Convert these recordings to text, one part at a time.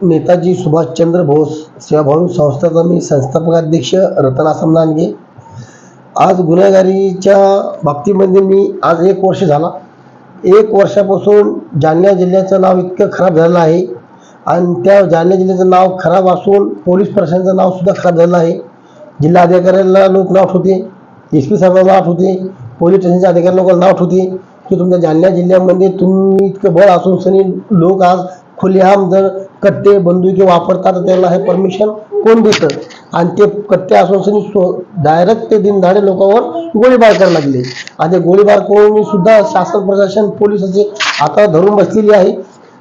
नेताजी सुभाषचंद्र बोस सेवाभावी संस्थाचा मी संस्थापक अध्यक्ष रतन आसम लांडगे। आज गुन्हेगारीच्या बाबतीमध्ये मी आज 1 वर्ष झाला। 1 वर्षापासून जालना जिल्ह्याचं नाव इतकं खराब झालं आहे आणि त्या जालना जिल्ह्याचं नाव खराब असून पोलीस प्रशासनाचं नाव सुद्धा खराब झालं आहे। जिल्हा अधिकाऱ्याला लोक नाव ठेवते, SP साहेबांना नाव ठेवते, पोलीस स्टेशनच्या अधिकारी लोकांना नाव ठेवते की तुमच्या जालना जिल्ह्यामध्ये तुम्ही इतकं बळ असून सनी लोक आज खुलेआम जर कट्टे बंदुकी वापरतात तर त्याला हे परमिशन कोण देतं? आणि ते कट्टे असून सनी डायरेक्ट ते दिनदाडे लोकांवर गोळीबार करायला लागले। आणि गोळीबार करून सुद्धा शासन प्रशासन पोलिसाचे आता धरून बसलेली आहे।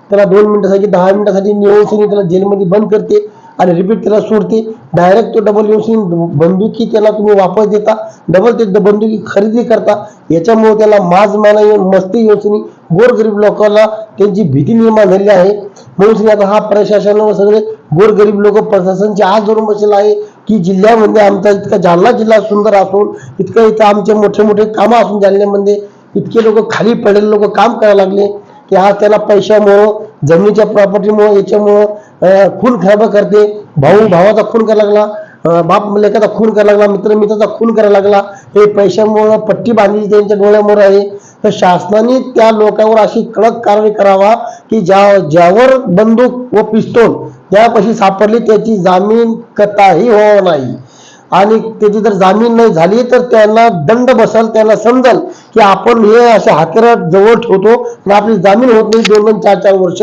त्याला 2 मिनिटासाठी 10 मिनिटासाठी नेऊन सनी त्याला जेलमध्ये बंद करते आणि रिपीट त्याला सोडते। डायरेक्ट तो डबल येऊन बंदुकी त्याला तुम्ही वापस देता, डबल ते बंदुकी खरेदी करता। याच्यामुळे त्याला माजमाना येऊन मस्ती येऊन गोरगरीब लोकांना त्यांची भीती निर्माण झाली आहे। म्हणून आता हा प्रशासन सगळे गोरगरीब लोक प्रशासनचे आज धरून बसलेला आहे की जिल्ह्यामध्ये आमचा इतका जालना जिल्हा सुंदर असून इतकं आमचे मोठे मोठे कामं असून जालन्यामध्ये इतके लोक खाली पडलेले लोक काम करायला लागले की आज त्याला पैशामुळं, जमिनीच्या प्रॉपर्टीमुळे, याच्यामुळं खून खराब करते। भाऊ भावाचा खून करायला लागला, बाप लेकाचा खून करायला लागला, मित्र मित्राचा खून करायला लागला। हे पैशामुळं पट्टी बांधली त्यांच्या डोळ्यामुळे आहे। तर शासनाने त्या लोकांवर अशी कडक कारवाई करावा की ज्यावर बंदूक व पिस्तूल त्यापाशी सापडली त्याची जामीन कताही होणार नाही आणि त्याची जर जामीन नाही झाली तर त्यांना दंड बसल। त्यांना समजल की आपण हे अशा हत्यार जवळ ठेवतो आणि आपली जामीन होत नाही 2-2, 4-4 वर्ष।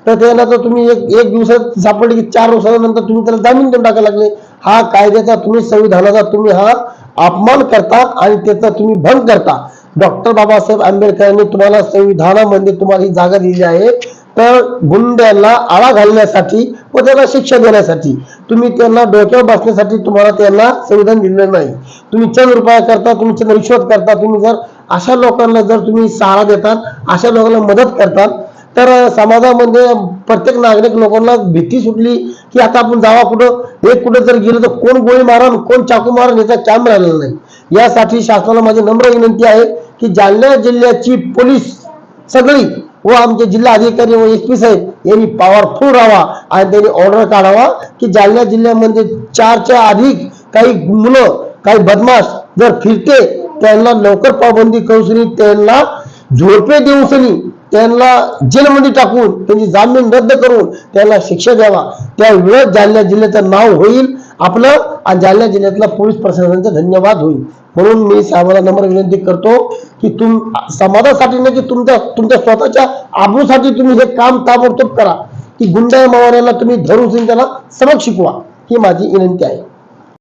तर त्याला तर तुम्ही एक दिवसात सापडले की 4 वर्षानंतर तुम्ही त्याला जामीन देऊन टाकायला लागले। हा कायद्याचा तुम्ही, संविधानाचा तुम्ही हा अपमान करता आणि त्याचा तुम्ही भंग करता। डॉक्टर बाबासाहेब आंबेडकरांनी तुम्हाला संविधानामध्ये तुम्हाला ही जागा दिली आहे तर गुंड्यांना आळा घालण्यासाठी व त्यांना शिक्षा देण्यासाठी। तुम्ही त्यांना डोक्यावर बसण्यासाठी तुम्हाला त्यांना संविधान दिलेलं नाही। तुम्ही चंद रुपया करता, तुम्ही चंद रिश्वत करता। तुम्ही जर अशा लोकांना जर तुम्ही सहारा देतात, अशा लोकांना मदत करतात तर समाजामध्ये प्रत्येक नागरिक लोकांना भीती सुटली की आता आपण जावा कुठं, एक कुठं जर गेलं तर कोण गोळी मारण, कोण चाकू मारण याचा कॅम्प राहिलेला नाही। यासाठी शासनाला माझी नम्र विनंती आहे की जालना जिल्ह्याची पोलीस सगळी व आमचे जिल्हा अधिकारी व SP साहेब यांनी पॉवरफुल राहावा आणि त्यांनी ऑर्डर काढावा की जालना जिल्ह्यामध्ये 4च्या अधिक काही मुलं, काही बदमाश जर फिरते त्यांना लवकर पाबंदी करून त्यांना झोडपे देऊन सनी त्यांना जेलमध्ये टाकून त्यांची जामीन रद्द करून त्यांना शिक्षा द्यावा। त्यावेळेस जालना जिल्ह्याचं नाव होईल आपलं आणि जालना जिल्ह्यातला पोलीस प्रशासनाचा धन्यवाद होईल। म्हणून मी साहेबांना नम्र विनंती करतो की समाजासाठी नाही की तुमच्या स्वतःच्या आबरूसाठी तुम्ही हे काम ताबडतोब करा की गुंडा मावळ्याला तुम्ही धरून त्याला सबक शिकवा, ही माझी विनंती आहे।